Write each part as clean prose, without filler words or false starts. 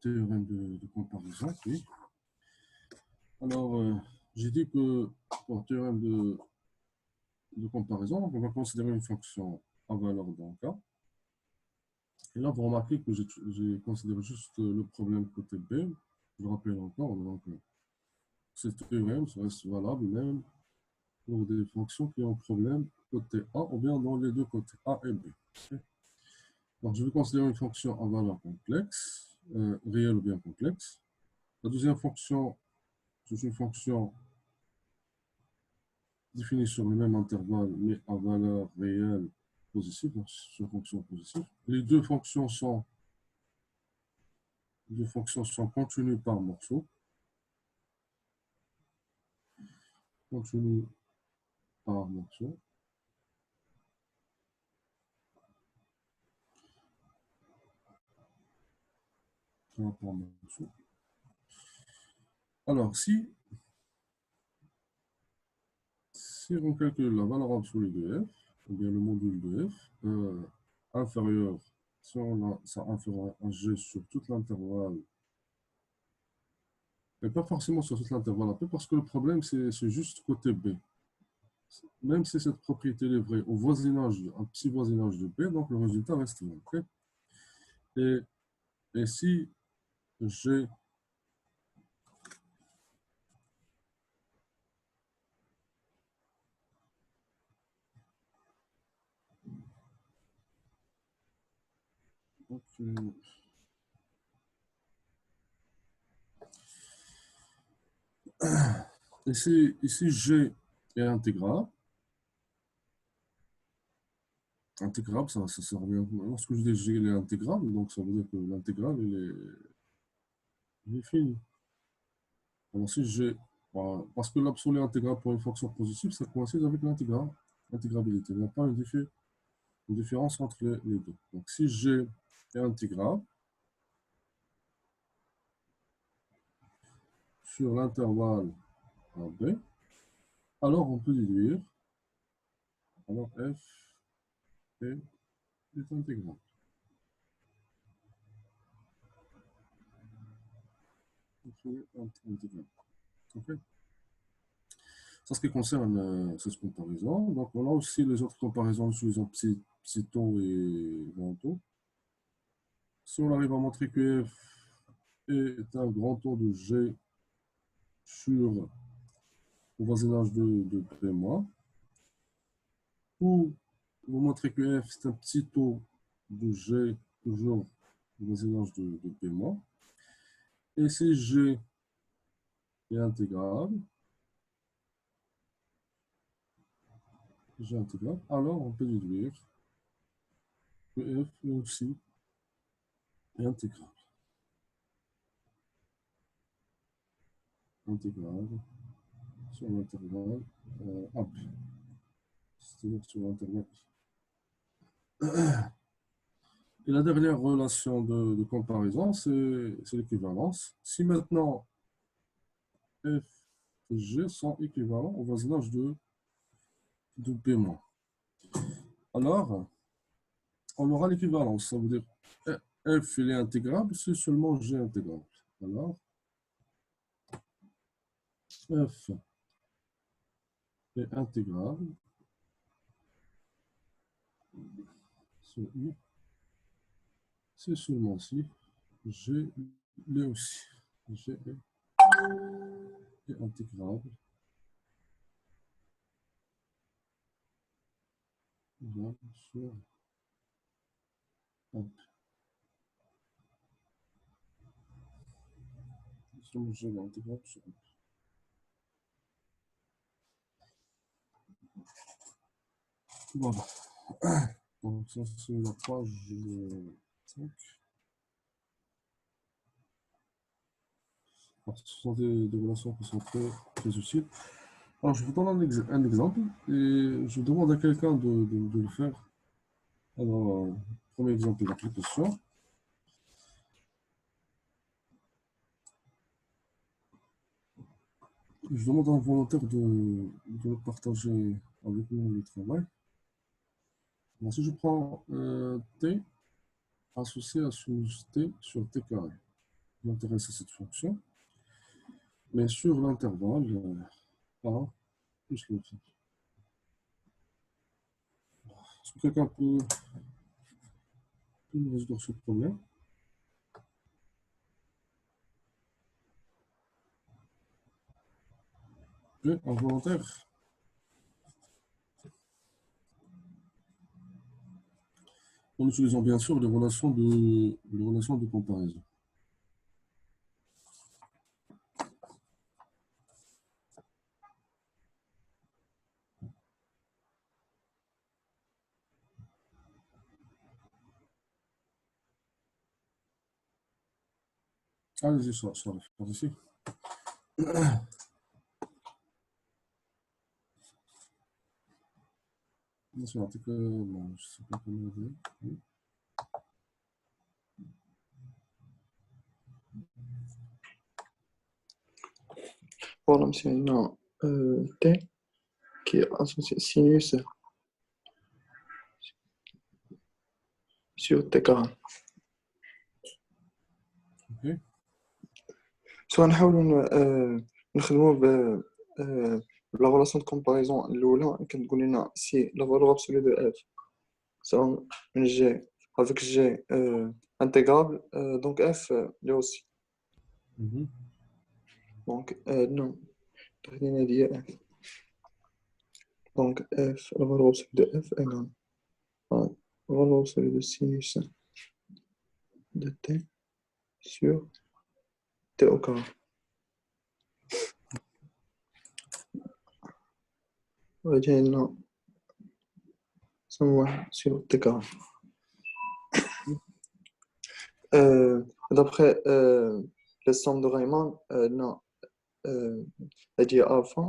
théorème de comparaison, oui. Alors, j'ai dit que pour théorème de comparaison, on va considérer une fonction à valeur d'un cas. Et là, vous remarquez que j'ai considéré juste le problème côté B. Je rappelle encore, donc, ce théorème reste valable même pour des fonctions qui ont problème côté A ou bien dans les deux côtés, A et B. Okay. Donc, je vais considérer une fonction à valeur complexe, réelle ou bien complexe. La deuxième fonction, c'est une fonction définie sur le même intervalle, mais à valeur réelle positive, donc sur fonction positive. Les deux fonctions sont continues par morceau. Continues par morceau. Alors, si on calcule la valeur absolue de f, ou bien le module de f, inférieur, si on a ça inférieur à g sur tout l'intervalle, mais pas forcément sur tout l'intervalle AP, parce que le problème, c'est juste côté B. Même si cette propriété est vraie au voisinage, un petit voisinage de B, donc le résultat reste vrai. Okay? Et si j'ai ici G est intégrable, ça revient. Lorsque je dis G est intégrable, donc ça veut dire que l'intégrale est finie. Alors si G, parce que l'absolu intégral pour une fonction positive, ça coïncide avec l'intégrabilité. Il n'y a pas une différence entre les deux. Donc si G est intégrable sur l'intervalle AB, alors on peut déduire, alors F est intégrable. Okay. C'est ce qui concerne cette comparaison. Donc on a aussi les autres comparaisons utilisant petit taux et grand taux. Si on arrive à montrer que F est un grand taux de G sur le voisinage de P-, ou vous montrez que F c'est un petit taux de G toujours le voisinage de P-, et si G est intégrable, alors on peut déduire que F est aussi intégrable. Sur l'intervalle AP, c'est-à-dire sur l'intervalle I. Et la dernière relation de comparaison, c'est l'équivalence. Si maintenant F et G sont équivalents au voisinage de P-, alors on aura l'équivalence. Ça veut dire F il est intégrable si seulement G est intégrable. Alors F est intégrable sur I, c'est seulement si G l'est aussi. G est intégrable sur AP. Seulement G est intégrable sur AP. Voilà. Donc ça c'est la page 5. Alors, ce sont des relations qui sont très utiles. Alors je vous donne un exemple et je demande à quelqu'un de le faire. Alors, premier exemple d'application. Je demande à un volontaire de partager avec nous le travail. Alors, si je prends T associé à sous T sur T carré. m'intéresser à cette fonction. Mais sur l'intervalle A plus l'infini. Est-ce que quelqu'un peut me résoudre ce problème? Oui, involontaire. En utilisant bien sûr les relations de comparaison. Allez-y, ça va faire ici. C'est l'article, bon, je ne sais pas comment on dit. Oui. Voilà, monsieur, non. T qui est associé sinus sur T carré. Ok. سواء نحاولوا نخدموا la relation de comparaison الأولى كتقول لنا si la valeur absolue de f sera une g avec g intégrable donc f est aussi Mhm. donc non تخلينا هي f donc f la valeur absolue de f égale à la valeur absolue de sinus de t sur t au carré. وجعلنا سموه sur t carré. D'après les sommes de Riemann, non, elle dit alpha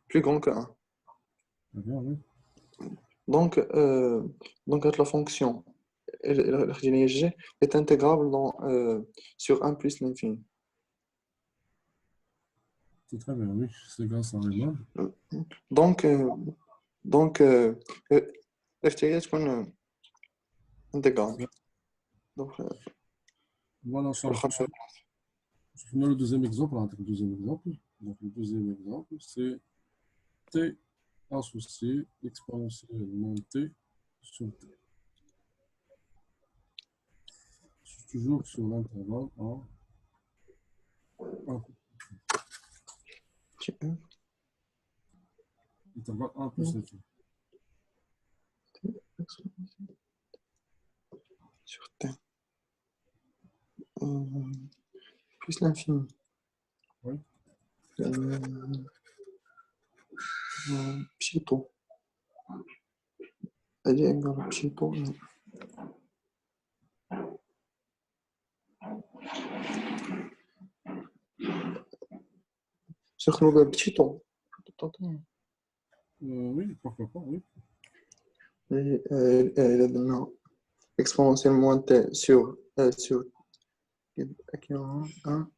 plus grand que 1. Très bien, oui. Donc la fonction G est intégrable sur 1 plus l'infini. C'est très bien, oui. C'est grâce à Riemann. Donc, FTI تكون intégrable. Donc, Voilà, ça fonctionne. Je prends le deuxième exemple. Donc, le deuxième exemple, c'est t associé exponentiellement t sur t. Je suis toujours sur l'intervalle en 1. Intervalle 1 plus l'infini. sur T. Plus l'infini. Oui. Psito. Elle est égale à Psito. Sur le Psito. Oui, pourquoi pas, oui. Elle a exponentiellement T sur qui aura 1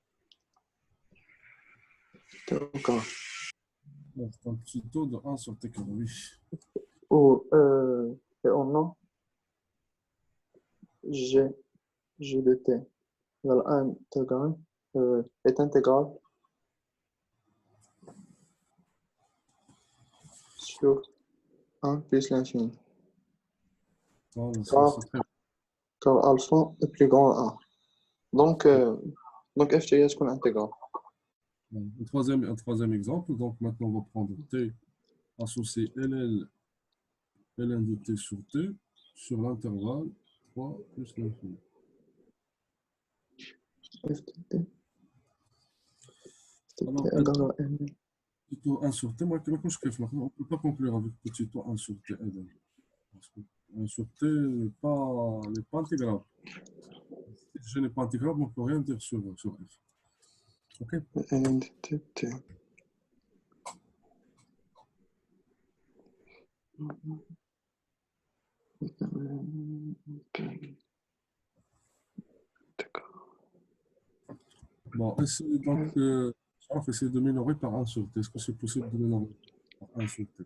T au carré. Bon, c'est un petit taux de 1 sur t carré, oui. Ou et on a G de T égale 1 intégrale est intégrale sur 1 plus l'infini. Voilà, Car, c'est très car alpha est plus grand que 1. Donc FTI est intégrale. bien. Un troisième exemple. Donc, maintenant, on va prendre t associé ln de t sur t sur l'intervalle 3 plus l'infini. FTT Alors, égale à N. petit taux 1 sur t, moi, on ne peut pas conclure avec petit taux 1 sur t. Parce que 1 sur t n'est pas intégrable. Si je n'ai pas intégrable, on ne peut rien dire sur f. OK? N de T. Bon, donc, on va essayer de minorer par 1 sur t. Est-ce que c'est possible de minorer par 1 sur t?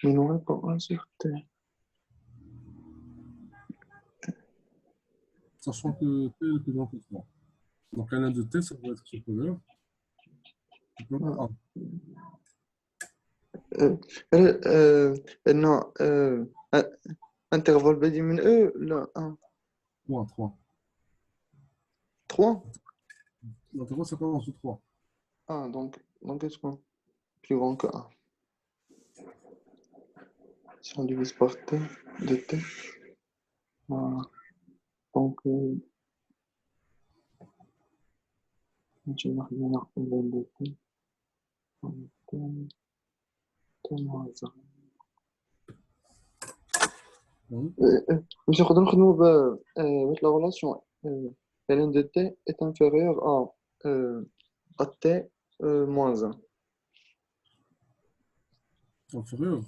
Minoré par 1 sur T. Sachant que T est plus grand que 3. Donc, ln de T, ça doit être supérieur à 1. Euh, non, intervalle بدي من E, là, 1, 3, 3. 3. L'intervalle, ça commence de 3. Ah, donc est-ce qu'on plus grand que 1? Si on divise par T, de T, voilà. Donc, je vais revenir au de T, T, T moins 1. Oui. Monsieur Khodr, avec la relation ln de T est inférieure à T moins 1. Inférieur.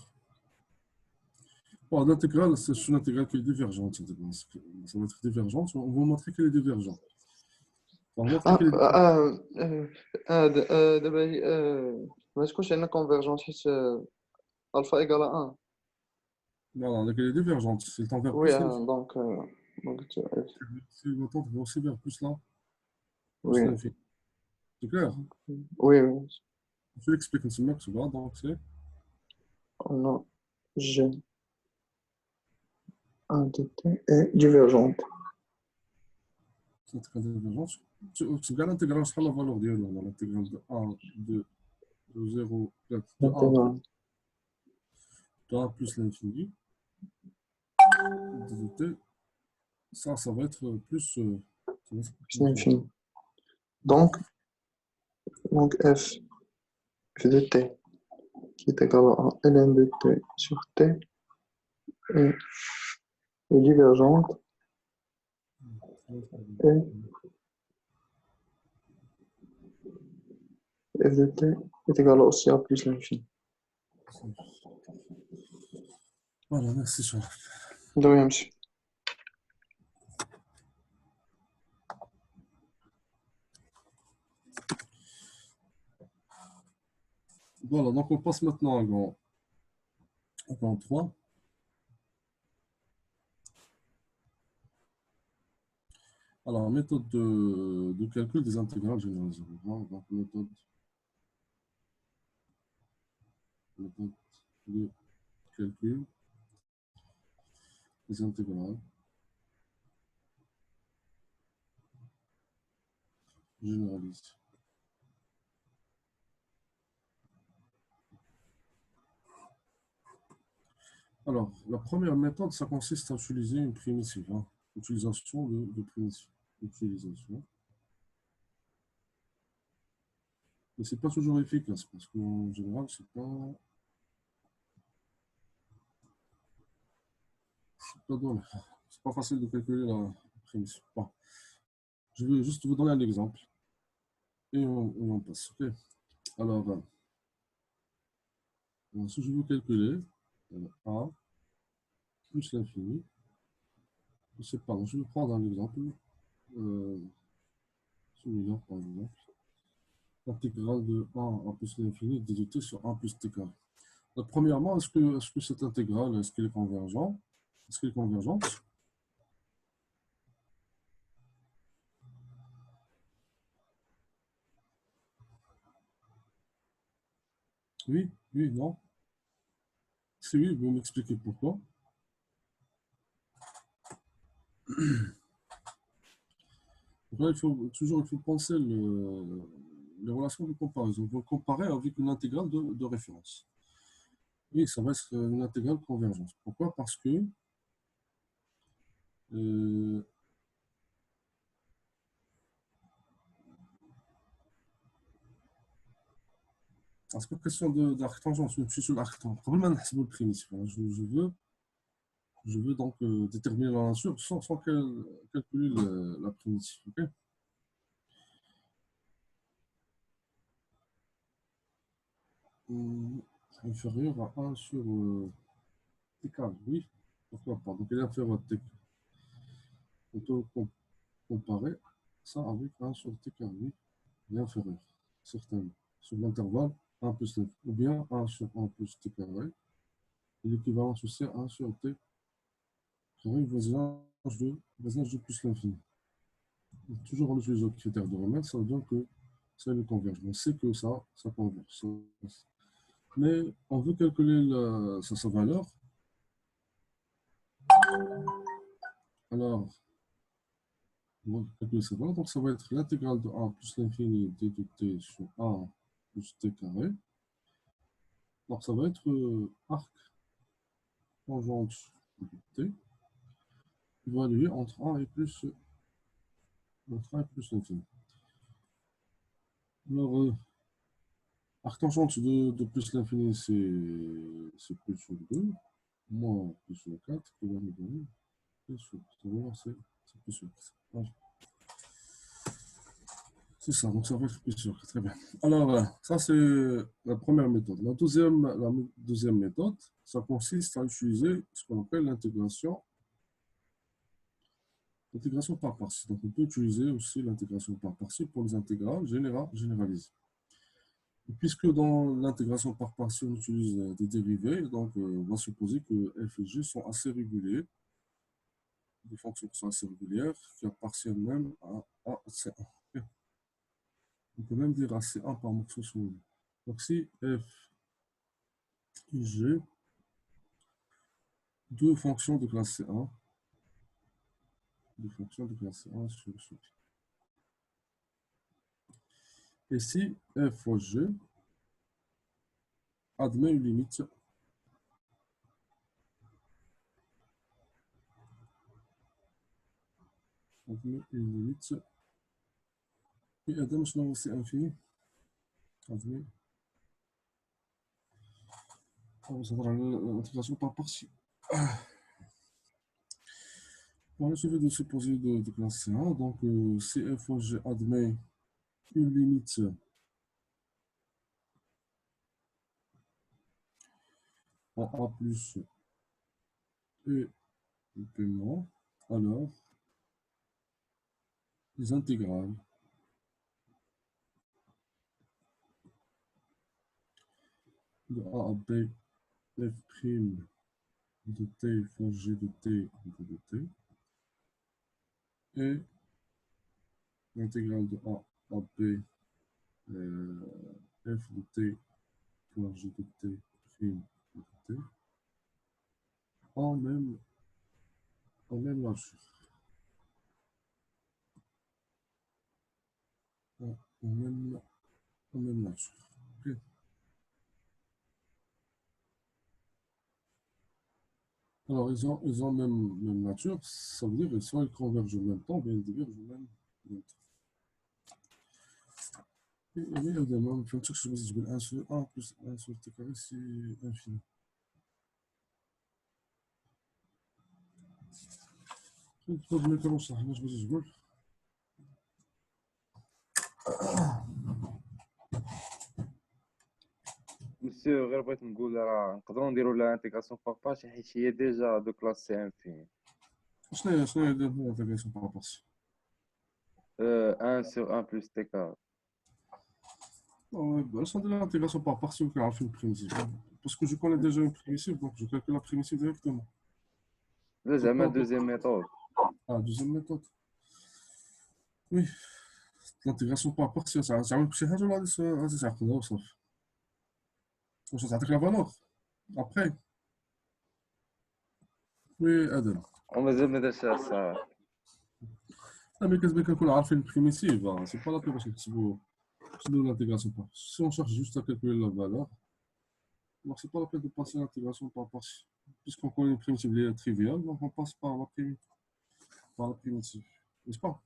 Bon, l'intégrale, c'est une intégrale qui est divergente. Ça va être divergente. On va montrer qu'elle est divergente. On va montrer Ah, qu'elle est divergente. دابا ما تكونش عندنا convergence حيت alpha égale à 1. Voilà, donc elle est divergente. Si elle tend vers Oui, plus, l'infini. donc Si elle tend aussi vers plus là, plus oui, l'infini. C'est clair? oui, oui. Je l'explique un petit peu, donc c'est On a G un de T est divergente. l'intégrale divergente. Tu regardes l'intégrale, c'est la valeur de l'intégrale de 1, de 0, de 1 L'intégrale de 1 plus l'infini. De t, ça va être plus. Ça va être plus plus l'infini. Donc, f de T qui est égal à ln de T sur T est, est divergente et f de T est égal aussi à plus l'infini. Voilà, merci, Charles. De rien, monsieur. Voilà, donc on passe maintenant à grand 3. Alors, méthode de calcul des intégrales généralisées. Donc, méthode de calcul des intégrales généralisées. Alors, la première méthode, ça consiste à utiliser une primitive. Utilisation de primitive. Utilisation. Mais ce n'est pas toujours efficace parce qu'en général, c'est pas facile de calculer la primitive. Bon, je vais juste vous donner un exemple et on passe. Ok. Alors, si je veux calculer A plus l'infini, pardon, je vais prendre un exemple, celui-là par exemple, l'intégrale de 1 à plus l'infini de t sur 1 plus t carré. Donc, premièrement, est-ce que cette intégrale, est-ce qu'elle est convergente? Est-ce qu'elle est convergente? Oui, oui, non. Si oui, vous m'expliquez pourquoi. Donc là, il faut penser les relations de comparaison. Vous le comparez avec une intégrale de référence. Oui, ça va être une intégrale convergence. Pourquoi? Euh, c'est pas question d'arctangence, je suis sur l'arctangence. Probablement, le primitif. Je veux donc déterminer la nature sans calculer la primitive. Okay. Inférieur à 1 sur t carré, oui. Pourquoi pas? Donc, elle est inférieure à t. On peut comparer ça avec 1 sur t carré, oui. Elle est inférieure, certainement. Sur l'intervalle 1 plus t, ou bien 1 sur 1 plus t carré. Et l'équivalence aussi à 1 sur t carré voisinage de plus l'infini. Toujours en utilisant le critère de Riemann, ça veut dire que ça ne converge. On sait que ça converge. Mais on veut calculer sa valeur. Alors, on va calculer sa valeur. Donc, ça va être l'intégrale de a plus l'infini d de t sur a plus t carré. Donc, ça va être arc tangente de t évalué entre a et plus l'infini. Alors, arc tangente de plus l'infini, c'est plus sur 2, moins plus sur 4, qui va nous donner plus sur. C'est plus sur 4. C'est ça, donc ça va être plus sûr, très bien. Alors, ça c'est la première méthode. La deuxième méthode, ça consiste à utiliser ce qu'on appelle l'intégration par partie. Donc on peut utiliser aussi l'intégration par partie pour les intégrales généralisées. Et puisque dans l'intégration par partie, on utilise des dérivés, donc on va supposer que f et g sont assez réguliers, des fonctions qui sont assez régulières, qui appartiennent même à C1. On peut même dire à C1 par morceau sur lui. Donc si f et g, deux fonctions de classe C1, sur et si f fois g admet une limite et admet c'est infini, admet, on va l'intégration par partie. Bon, il suffit de supposer de classe C1, donc si f fois g admet une limite en a plus et p moins, alors les intégrales de a à b f' de t fois g de t de t et l'intégrale de a à b f de t fois g de t prime de t en même nature. En même nature. Okay. Alors, ils ont même nature, ça veut dire que soit ils convergent en même temps, bien ils divergent en même temps. Et évidemment, je vais dire 1 sur 1 plus 1 sur t carré, c'est infini. تفضل كانوا صح باش تقول مسيو غير بغيت نقول راه نقدروا نديروا لها انتيغراسيون بار بارتي حيت هي ديجا دو كلاس سي انفيني. شنو هي الانتيغراسيون بار بارتي 1 sur 1 plus t carré. باش ندير l'intégration par partie ونعرف une primitive parce que je connais déjà une primitive donc je calcule la primitive directement. لا زعما دوزيام ميثود. Deuxième méthode. Oui, l'intégration par partie ça عملت شي حاجه ولا غادي تعقدها وصافي واش تعطيك la valeur après. Oui, Adam. ومازال ما درتش الصراحه. Ah, mais qu'est-ce qu'on a fait une primitive, hein. C'est pas la peine parce que c'est de l'intégration par. Si on cherche juste à calculer la valeur, alors c'est pas la peine de passer l'intégration par partie. Puisqu'on connaît une primitive triviale, donc on passe par la primitive. N'est-ce pas?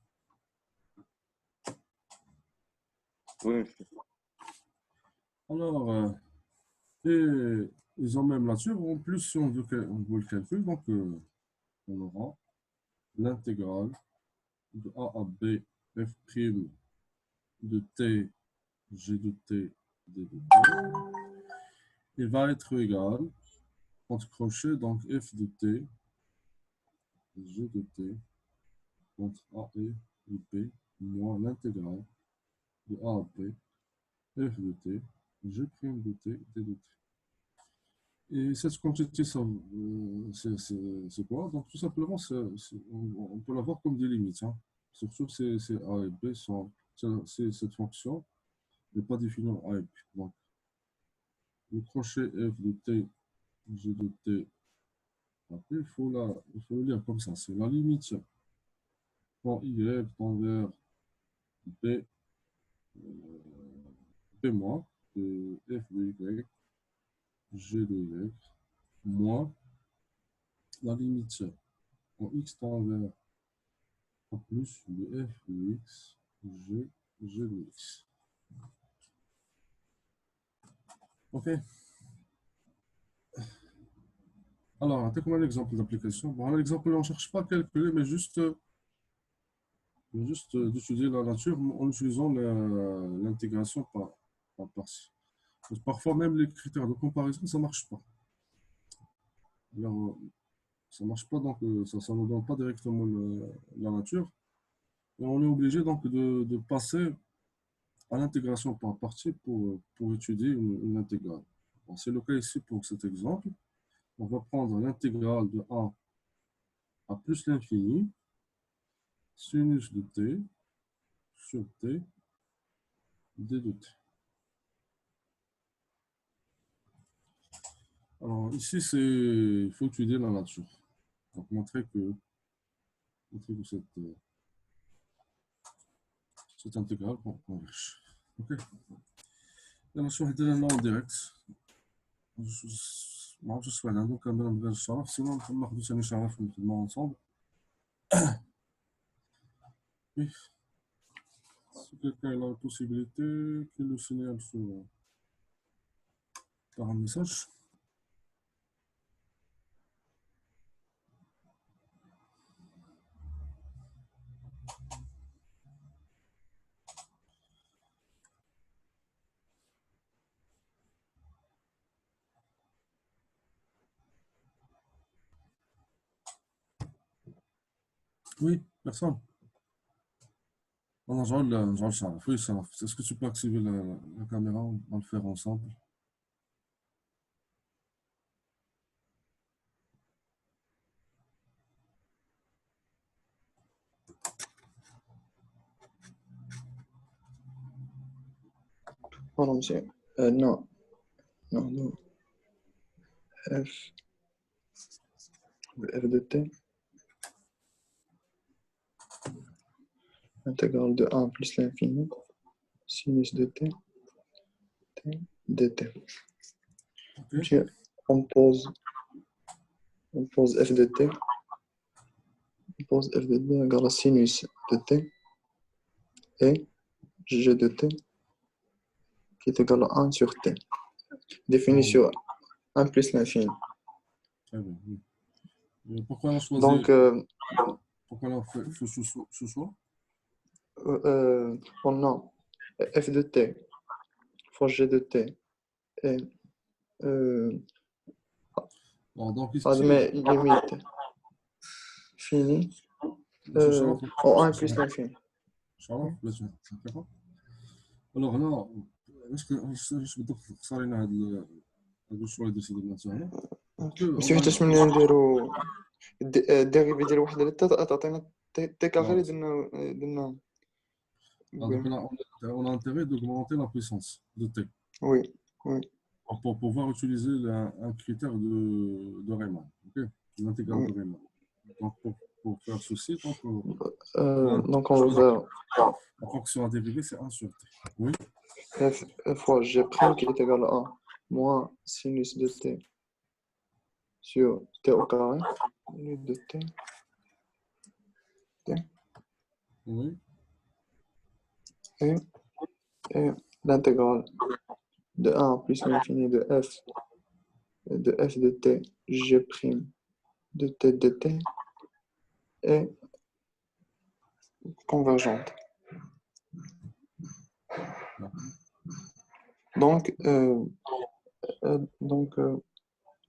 Oui, Alors, et ils ont même nature. En plus, si on veut le calcul, donc on aura l'intégrale de a à b f' de t g de t d de t. Il va être égal, entre crochets, donc f de t, g de t, entre a et b, moins l'intégrale de a à b, f de t, g' de t, d de t. Et cette quantité, c'est quoi? Donc, tout simplement, on peut l'avoir comme des limites, hein. Surtout, ces A et B cette fonction n'est pas définie en A et B. Donc, le crochet f de t, g de t, après, il faut le lire comme ça. C'est la limite quand y tend vers b, b moins de f de y, g de y, moins la limite quand x tend vers a plus de f de x, g de x. OK. Alors, un comme un exemple d'application. Bon, l'exemple, on ne cherche pas à calculer, mais juste d'étudier la nature en utilisant l'intégration par partie. Parce que parfois, même les critères de comparaison, ça ne marche pas. Alors, ça ne marche pas, donc ça ne nous donne pas directement la nature. Et on est obligé donc de passer à l'intégration par partie pour étudier une intégrale. Bon, c'est le cas ici pour cet exemple. On va prendre l'intégrale de a à plus l'infini, sinus de t sur t, d de t. Alors ici, il faut étudier la nature. Donc montrer que cette intégrale converge. Ok. La notion est un nom direct. ما عرفتش واحد عنده كاميرا من غير الشرف سينو ناخدو ثاني شرف ونخدمو ensemble. Oui. Si quelqu'un a la possibilité qu'il le signale par un message. Oui, personne. On a Sharaf. Oui, Sharaf. Est-ce que tu peux activer la caméra? On va le faire ensemble. Pardon, monsieur. Non, non. F, f de t, intégrale de 1 plus l'infini, sinus de t, t, dt. Ok. Puis on pose f de t, égale à sinus de t et g de t qui est égal à 1 sur t, défini sur 1 plus l'infini. Très bien. Oui. Pourquoi on a choisi, Donc, pourquoi on a fait ce choix? on a f de t fois g de t et Donc ici, admet limite finie monsieur Sharaf, en 1 plus l'infini. Sharaf, d'accord. Alors là, est-ce que je peux تخسر لنا هذا الشويه اللي درتي هنا؟ بس حيتاش من نديرو الديريفي ديال واحد على التا تعطينا تي كاغي اللي درنا Donc là, on a intérêt d'augmenter la puissance de T oui pour pouvoir utiliser un critère de Riemann, okay? L'intégrale de Riemann. Donc pour faire ceci, donc on va faire la fonction à dériver, c'est 1 sur T. Oui. f fois g prime qui est égal à 1 moins sinus de t sur t au carré de t. Oui. Et l'intégrale de 1 plus l'infini de f de t g prime de t est convergente. Donc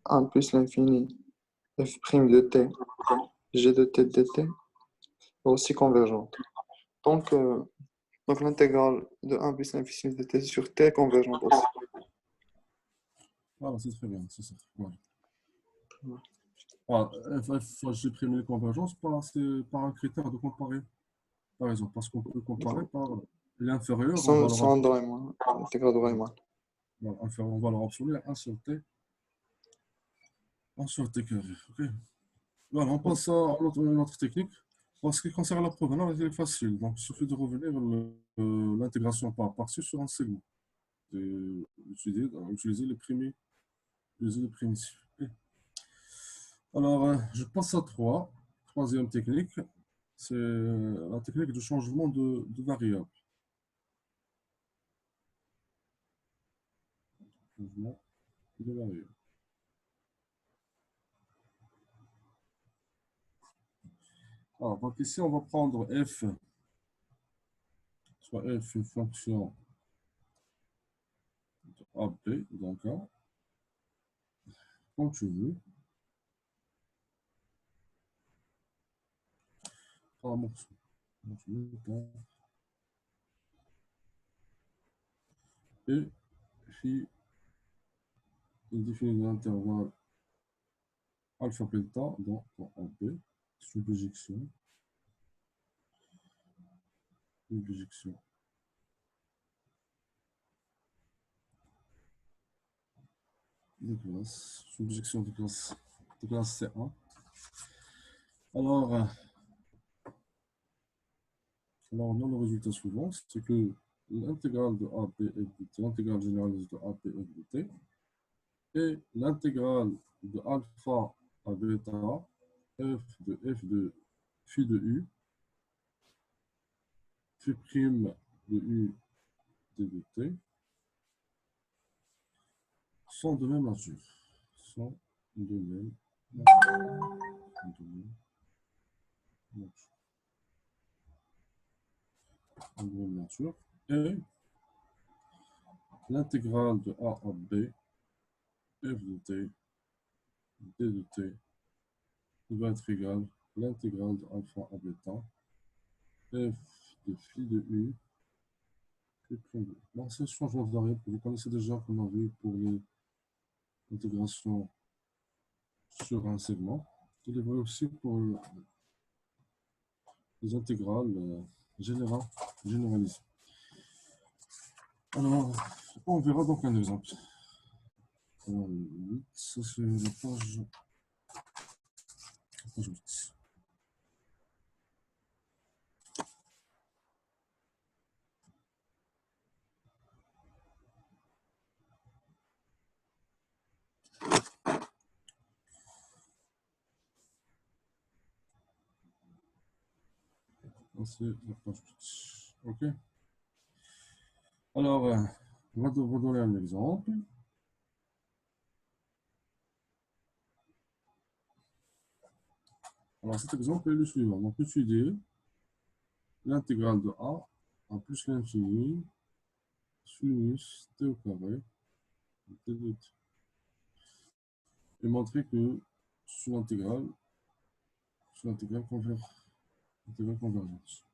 1 plus l'infini f prime de t g de t dt est aussi convergente. Donc l'intégrale de 1 plus l'infini de t sur t est convergente aussi. Voilà, c'est très bien, c'est ça. Voilà. Ouais. Voilà, j'ai pris les convergences c'est par un critère de comparer. Par exemple, parce qu'on peut comparer par l'inférieur en valeur Sans absolue. Riemann, intégral de Riemann. Voilà, inférieur en valeur absolue à 1 sur t, 1 sur t carré. Ok. Voilà, on Ouais. passe à une autre technique. En ce qui concerne la provenance, elle est facile. Donc, il suffit de revenir l'intégration par partie sur un segment. Et utiliser les primitifs. Ok. Alors, je passe à 3. Troisième technique, c'est la technique de changement de variable. Changement de variable. Alors, donc ici, on va prendre f, soit f une fonction de AB, donc A, comme tu veux. Par un morceau. Donc, je mets et puis il définit l'intervalle alpha delta dans AB. C'est une projection. Une projection de classe. C'est une projection de classe C1. Alors, alors, on a le résultat suivant, c'est que l'intégrale de AB est de t, l'intégrale généralisée de AB est de t, et l'intégrale de alpha à bêta, f de phi de u, phi prime de u d de t, sont de même nature. Sont de même nature. De même nature. De même nature. Et l'intégrale de a à b, f de t, d de t, va être égale à l'intégrale de alpha à bêta, f de phi de u, phi prime de u. Bon, c'est le changement de variable que vous connaissez déjà, qu'on a vu pour l'intégration sur un segment. Il est vrai aussi pour les intégrales généralisées. Alors, on verra donc un exemple. Alors, 8, ça c'est la page 8. C'est la page 8. OK. Alors, on va vous donner un exemple. Alors, cet exemple est le suivant. Donc, étudier l'intégrale de a à plus l'infini sinus t au carré t de t. Et montrer que c'est une intégrale convergente.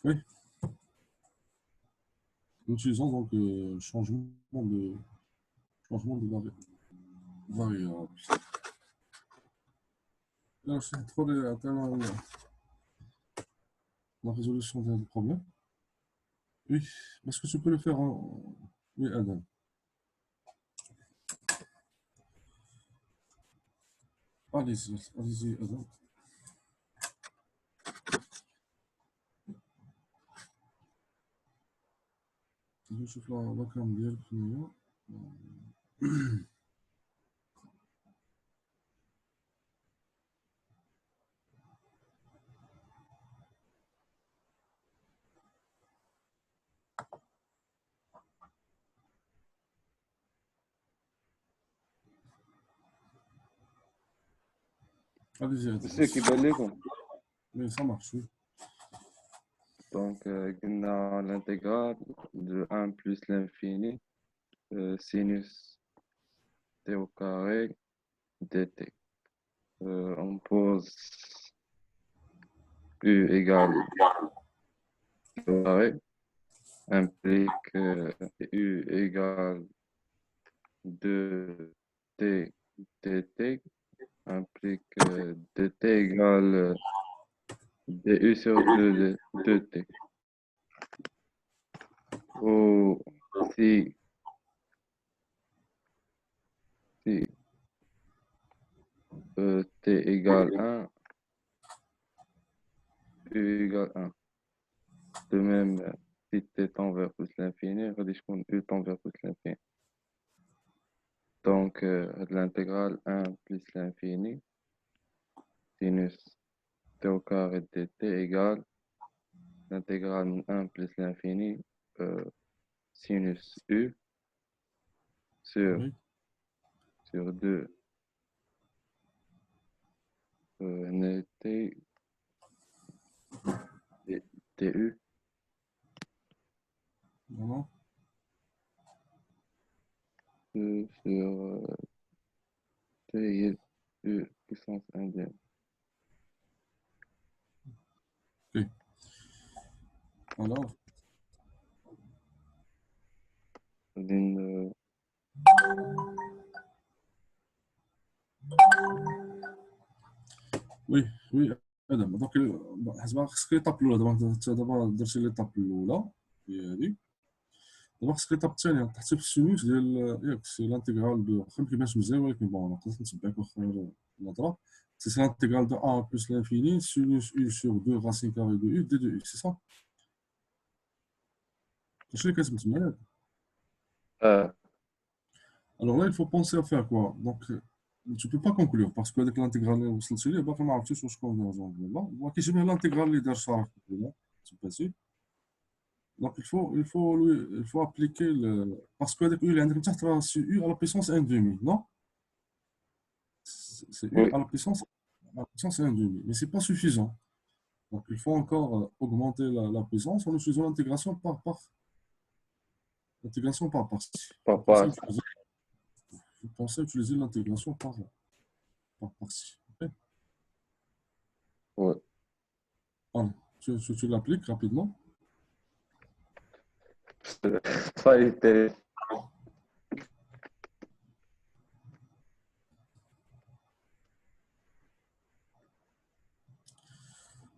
Oui, en utilisant donc changement de variable. Là, c'est trop tellement la résolution des problèmes. Oui, est-ce que tu peux le faire en... Oui, Adam. Allez-y, Adam. Je شوف la cam ديالك هنايا. Allez-y, Adam. C'est qui بان لكم. Oui, ça marche, oui. Donc, قلنا l'intégrale de 1 plus l'infini sinus t au carré dt. On pose u égale t au carré implique u égale 2t dt implique 2t égale du sur 2t. Ou si t égale 1, u égale 1. De même, si t tend vers plus l'infini, غادي تكون u tend vers plus l'infini. Donc, l'intégrale 1 plus l'infini, sinus t au carré dt égale l'intégrale 1 plus l'infini, sinus u sur, Oui, sur 2 nt du vraiment. sur t égale u puissance 1 dième. Ok. Alors, D'une, oui, oui. دونك حسب خصك ليطاب الاولى دابا انت دابا درتي ليطاب الاولى هي هذه. دابا خصك ليطاب الثانيه تحسب السينوس ديال ياك سي لانتيغرال دو واخا مكيبانش مزيان ولكن بون نقدر نتبعك واخا غير الهضره. سي لانتيغرال دو ا بلس لانفيني سينوس يو سور 2 راسين كاري دو يو دي دو يو سي صا. داكشي اللي كتب تما ياك. Alors là, il faut penser à faire quoi? Donc, tu peux pas conclure parce que avec l'intégrale, وصلتي ليه باقي ما عرفتيش واش convergent ولا لا. هو كيجيب l'intégrale اللي دار شرح هنا تباسي. Donc, il faut appliquer le. Parce que avec U, il y a une c'est U à la puissance 1 demi, non? C'est U oui, à la puissance 1 demi. Mais c'est pas suffisant. Donc, il faut encore augmenter la puissance en utilisant l'intégration par partie. Vous pensez papa, utiliser, vous pensez utiliser l'intégration par partie. Ok. oui. Allez, tu l'appliques rapidement. Fallait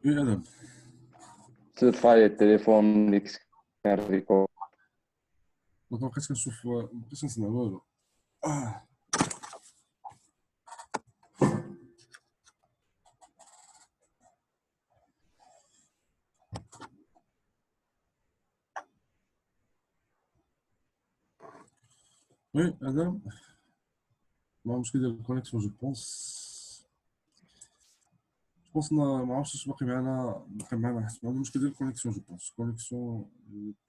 Et Adam. تدفع التليفون اللي كان ريكورد. Donc, après, نشوف ما بقيتش نسمع والو. Oui, Adam. ما مشكل ديال الكونيكسيون جو بونس. جو بونس ما عرفتش واش باقي معنا حيت عندنا مشكل ديال الكونيكسيون جو بونس. كونيكسيون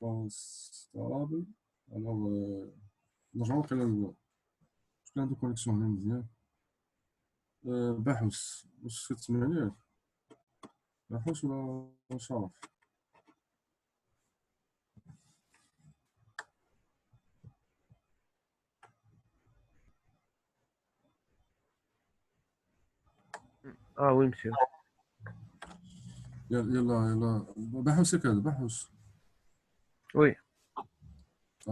با ستابل. الوغ نرجعو واقيلا شكون عنده كونيكسيون هنا مزيان. باحوس واش كتسمعني ياك؟ باحوس ولا شرف؟ Ah oui, monsieur. يلا باحوس ياك هذا باحوس. Oui.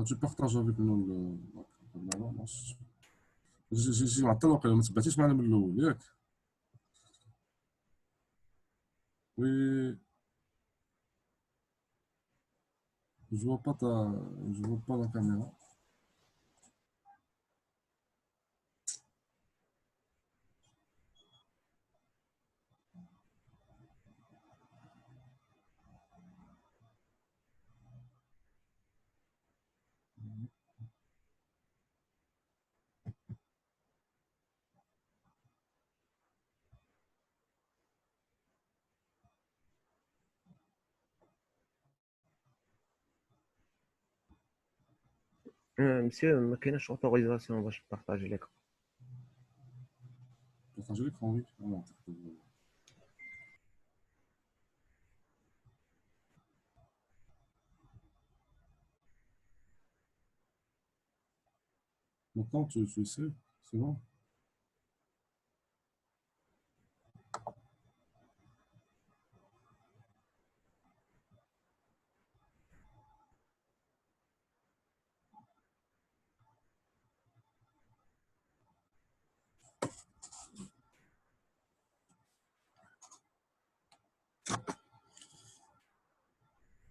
Tu partages avec nous جي معطل واقيلا ما تبعتيش معنا من الاول ياك؟ وي je vois pas la caméra. Monsieur, ما كايناش autorisation باش تبارطاجي l'écran. Partager l'écran, oui. Alors, maintenant, tu sais. C'est bon?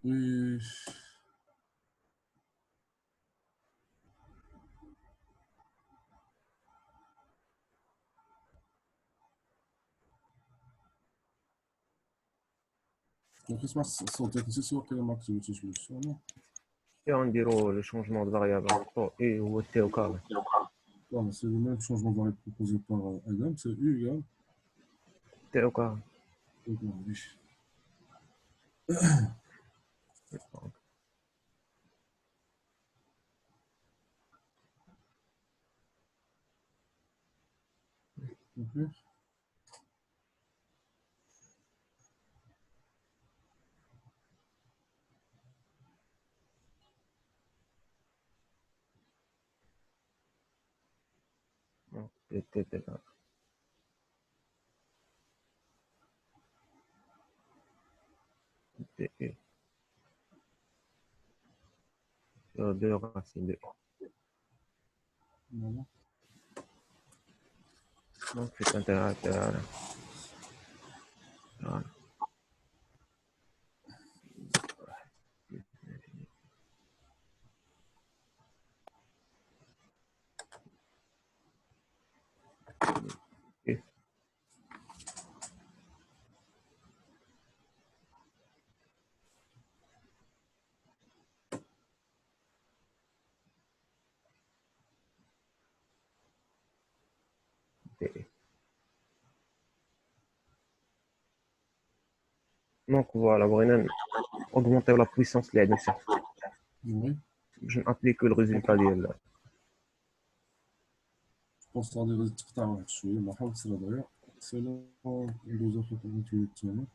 Et donc, اسمع صوتك نسيت سوا كلام معك سوليوشن non? Et on dirait le changement de variable entre O et ou T au carré. Voilà, c'est le même changement de variable proposé par Adam, c'est U égale T au carré. oui. Ok. Donc, T est égal. T est sur 2 racines de O. Voilà. Donc, c'est intégral. Voilà. Et T est. Donc, voilà, Brennan, augmenter la puissance de l'addition. Oui. Je n'applique que le résultat ديال Je pense que غادي تقطع واحد شوية ما حاول تصرا دغيا سيلون ندوزو في الانتيو الثاني